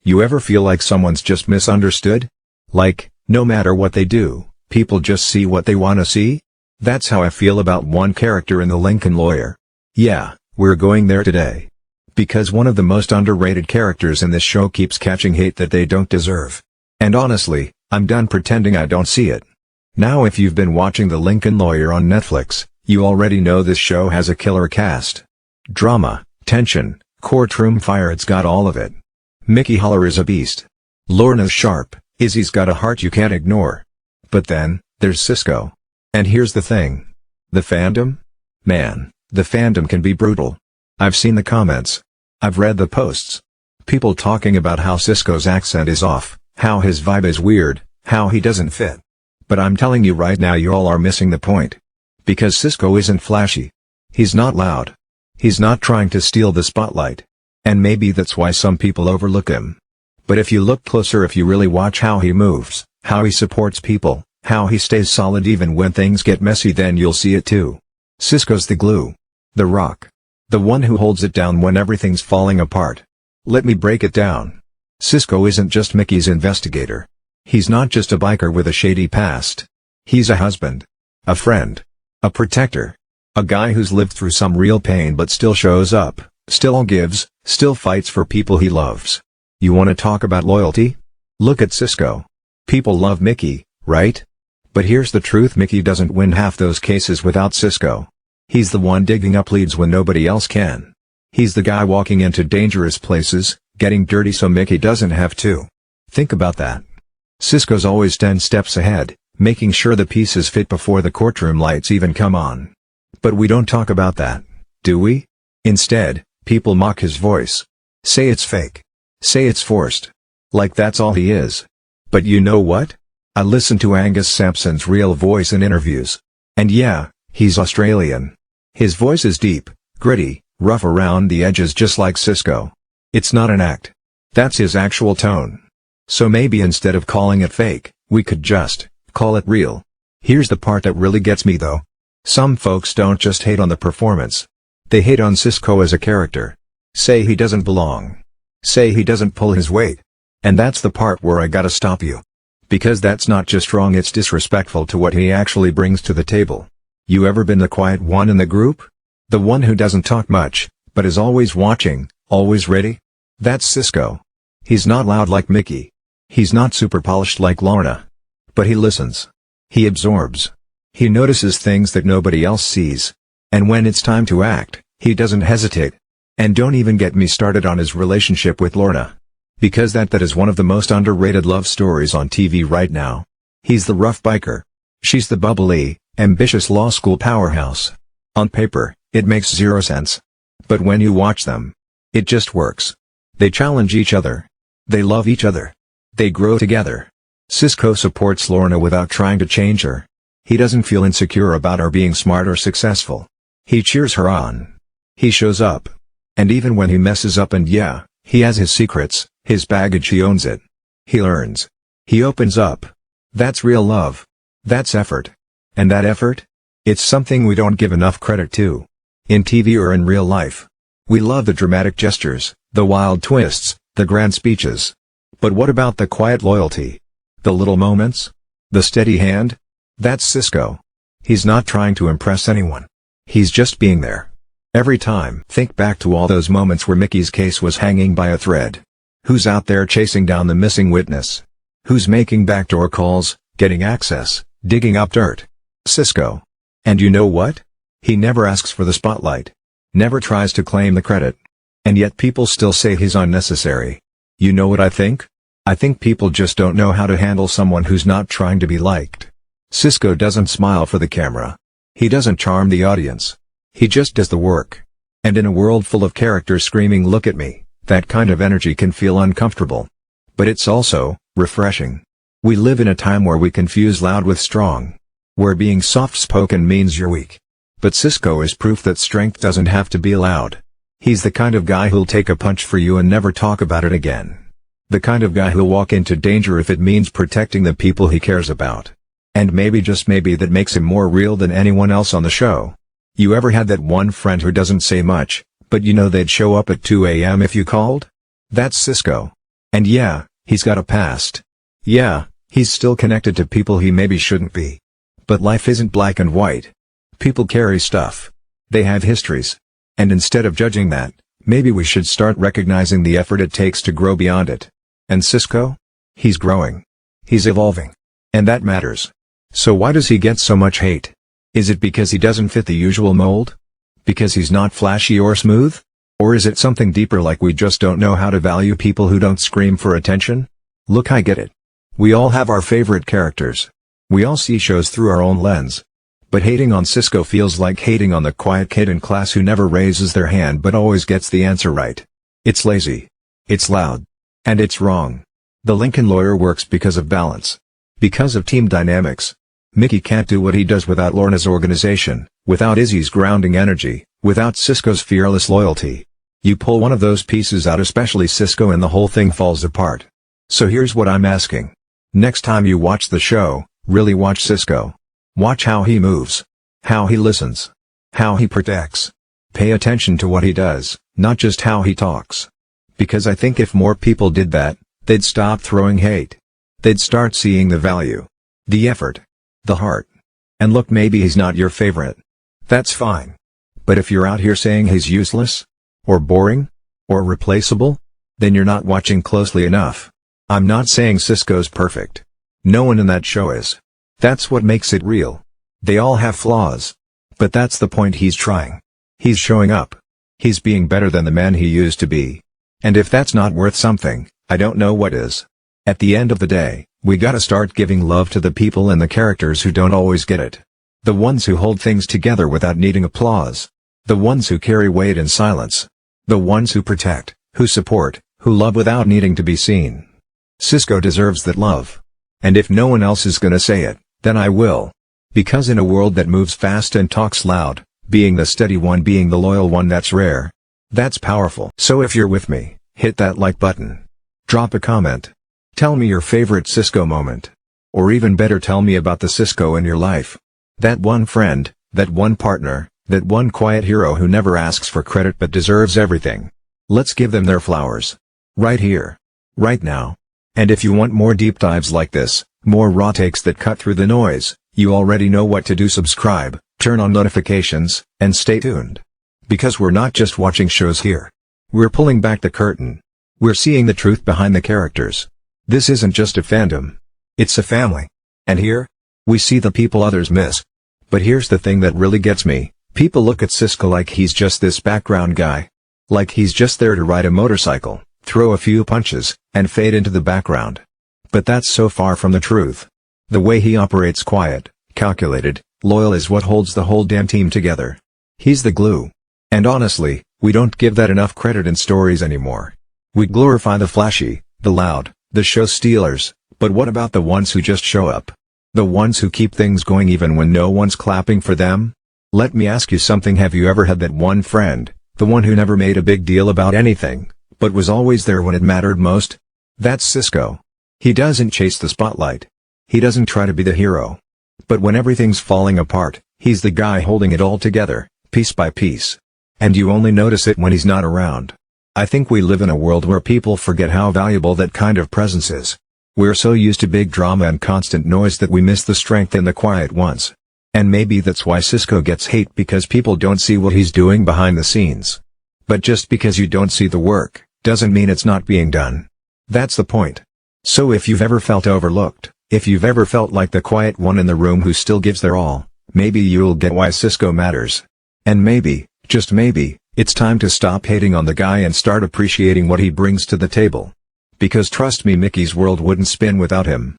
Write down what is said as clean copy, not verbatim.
You ever feel like someone's just misunderstood? Like, no matter what they do, people just see what they want to see? That's how I feel about one character in The Lincoln Lawyer. Yeah, we're going there today. Because one of the most underrated characters in this show keeps catching hate that they don't deserve. And honestly, I'm done pretending I don't see it. Now if you've been watching The Lincoln Lawyer on Netflix, you already know this show has a killer cast. Drama, tension, courtroom fire, it's got all of it. Mickey Haller is a beast. Lorna's sharp, Izzy's got a heart you can't ignore. But then, there's Cisco. And here's the thing. The fandom? Man, the fandom can be brutal. I've seen the comments. I've read the posts. People talking about how Cisco's accent is off, how his vibe is weird, how he doesn't fit. But I'm telling you right now, you all are missing the point. Because Cisco isn't flashy. He's not loud. He's not trying to steal the spotlight. And maybe that's why some people overlook him. But if you look closer, if you really watch how he moves, how he supports people, how he stays solid even when things get messy, then you'll see it too. Cisco's the glue. The rock. The one who holds it down when everything's falling apart. Let me break it down. Cisco isn't just Mickey's investigator. He's not just a biker with a shady past. He's a husband. A friend. A protector. A guy who's lived through some real pain but still shows up, still gives, still fights for people he loves. You want to talk about loyalty? Look at Cisco. People love Mickey, right? But here's the truth, Mickey doesn't win half those cases without Cisco. He's the one digging up leads when nobody else can. He's the guy walking into dangerous places, getting dirty so Mickey doesn't have to. Think about that. Cisco's always 10 steps ahead, making sure the pieces fit before the courtroom lights even come on. But we don't talk about that, do we? Instead, people mock his voice. Say it's fake. Say it's forced. Like that's all he is. But you know what? I listened to Angus Sampson's real voice in interviews. And yeah, he's Australian. His voice is deep, gritty, rough around the edges just like Cisco. It's not an act. That's his actual tone. So maybe instead of calling it fake, we could just call it real. Here's the part that really gets me though. Some folks don't just hate on the performance. They hate on Cisco as a character. Say he doesn't belong. Say he doesn't pull his weight. And that's the part where I gotta stop you. Because that's not just wrong, it's disrespectful to what he actually brings to the table. You ever been the quiet one in the group? The one who doesn't talk much, but is always watching, always ready? That's Cisco. He's not loud like Mickey. He's not super polished like Lorna. But he listens. He absorbs. He notices things that nobody else sees. And when it's time to act, he doesn't hesitate. And don't even get me started on his relationship with Lorna. Because that is one of the most underrated love stories on TV right now. He's the rough biker. She's the bubbly, ambitious law school powerhouse. On paper, it makes zero sense. But when you watch them, it just works. They challenge each other. They love each other. They grow together. Cisco supports Lorna without trying to change her. He doesn't feel insecure about her being smart or successful. He cheers her on. He shows up. And even when he messes up, and yeah, he has his secrets, his baggage, he owns it. He learns. He opens up. That's real love. That's effort. And that effort? It's something we don't give enough credit to. In TV or in real life. We love the dramatic gestures, the wild twists, the grand speeches. But what about the quiet loyalty? The little moments? The steady hand? That's Cisco. He's not trying to impress anyone. He's just being there. Every time. Think back to all those moments where Mickey's case was hanging by a thread. Who's out there chasing down the missing witness? Who's making backdoor calls, getting access, digging up dirt? Cisco. And you know what? He never asks for the spotlight. Never tries to claim the credit. And yet people still say he's unnecessary. You know what I think? I think people just don't know how to handle someone who's not trying to be liked. Cisco doesn't smile for the camera. He doesn't charm the audience. He just does the work. And in a world full of characters screaming "look at me," that kind of energy can feel uncomfortable. But it's also refreshing. We live in a time where we confuse loud with strong. Where being soft-spoken means you're weak. But Cisco is proof that strength doesn't have to be loud. He's the kind of guy who'll take a punch for you and never talk about it again. The kind of guy who'll walk into danger if it means protecting the people he cares about. And maybe, just maybe, that makes him more real than anyone else on the show. You ever had that one friend who doesn't say much, but you know they'd show up at 2 a.m. if you called? That's Cisco. And yeah, he's got a past. Yeah, he's still connected to people he maybe shouldn't be. But life isn't black and white. People carry stuff. They have histories. And instead of judging that, maybe we should start recognizing the effort it takes to grow beyond it. And Cisco? He's growing. He's evolving. And that matters. So why does he get so much hate? Is it because he doesn't fit the usual mold? Because he's not flashy or smooth? Or is it something deeper, like we just don't know how to value people who don't scream for attention? Look, I get it. We all have our favorite characters. We all see shows through our own lens. But hating on Cisco feels like hating on the quiet kid in class who never raises their hand but always gets the answer right. It's lazy. It's loud. And it's wrong. The Lincoln Lawyer works because of balance. Because of team dynamics. Mickey can't do what he does without Lorna's organization, without Izzy's grounding energy, without Cisco's fearless loyalty. You pull one of those pieces out, especially Cisco, and the whole thing falls apart. So here's what I'm asking. Next time you watch the show, really watch Cisco. Watch how he moves. How he listens. How he protects. Pay attention to what he does, not just how he talks. Because I think if more people did that, they'd stop throwing hate. They'd start seeing the value. The effort. The heart. And look, maybe he's not your favorite. That's fine. But if you're out here saying he's useless, or boring, or replaceable, then you're not watching closely enough. I'm not saying Cisco's perfect. No one in that show is. That's what makes it real. They all have flaws. But that's the point. He's trying. He's showing up. He's being better than the man he used to be. And if that's not worth something, I don't know what is. At the end of the day, we gotta start giving love to the people and the characters who don't always get it. The ones who hold things together without needing applause. The ones who carry weight in silence. The ones who protect, who support, who love without needing to be seen. Cisco deserves that love. And if no one else is gonna say it, then I will. Because in a world that moves fast and talks loud, being the steady one, being the loyal one, that's rare. That's powerful. So if you're with me, hit that like button. Drop a comment. Tell me your favorite Cisco moment. Or even better, tell me about the Cisco in your life. That one friend, that one partner, that one quiet hero who never asks for credit but deserves everything. Let's give them their flowers. Right here. Right now. And if you want more deep dives like this, more raw takes that cut through the noise, you already know what to do. Subscribe, turn on notifications, and stay tuned. Because we're not just watching shows here. We're pulling back the curtain. We're seeing the truth behind the characters. This isn't just a fandom. It's a family. And here, we see the people others miss. But here's the thing that really gets me. People look at Cisco like he's just this background guy. Like he's just there to ride a motorcycle, throw a few punches, and fade into the background. But that's so far from the truth. The way he operates, quiet, calculated, loyal, is what holds the whole damn team together. He's the glue. And honestly, we don't give that enough credit in stories anymore. We glorify the flashy, the loud, the show stealers, but what about the ones who just show up? The ones who keep things going even when no one's clapping for them? Let me ask you something. Have you ever had that one friend, the one who never made a big deal about anything, but was always there when it mattered most? That's Cisco. He doesn't chase the spotlight. He doesn't try to be the hero. But when everything's falling apart, he's the guy holding it all together, piece by piece. And you only notice it when he's not around. I think we live in a world where people forget how valuable that kind of presence is. We're so used to big drama and constant noise that we miss the strength in the quiet ones. And maybe that's why Cisco gets hate, because people don't see what he's doing behind the scenes. But just because you don't see the work, doesn't mean it's not being done. That's the point. So if you've ever felt overlooked, if you've ever felt like the quiet one in the room who still gives their all, maybe you'll get why Cisco matters. And maybe, just maybe, it's time to stop hating on the guy and start appreciating what he brings to the table. Because trust me, Mickey's world wouldn't spin without him.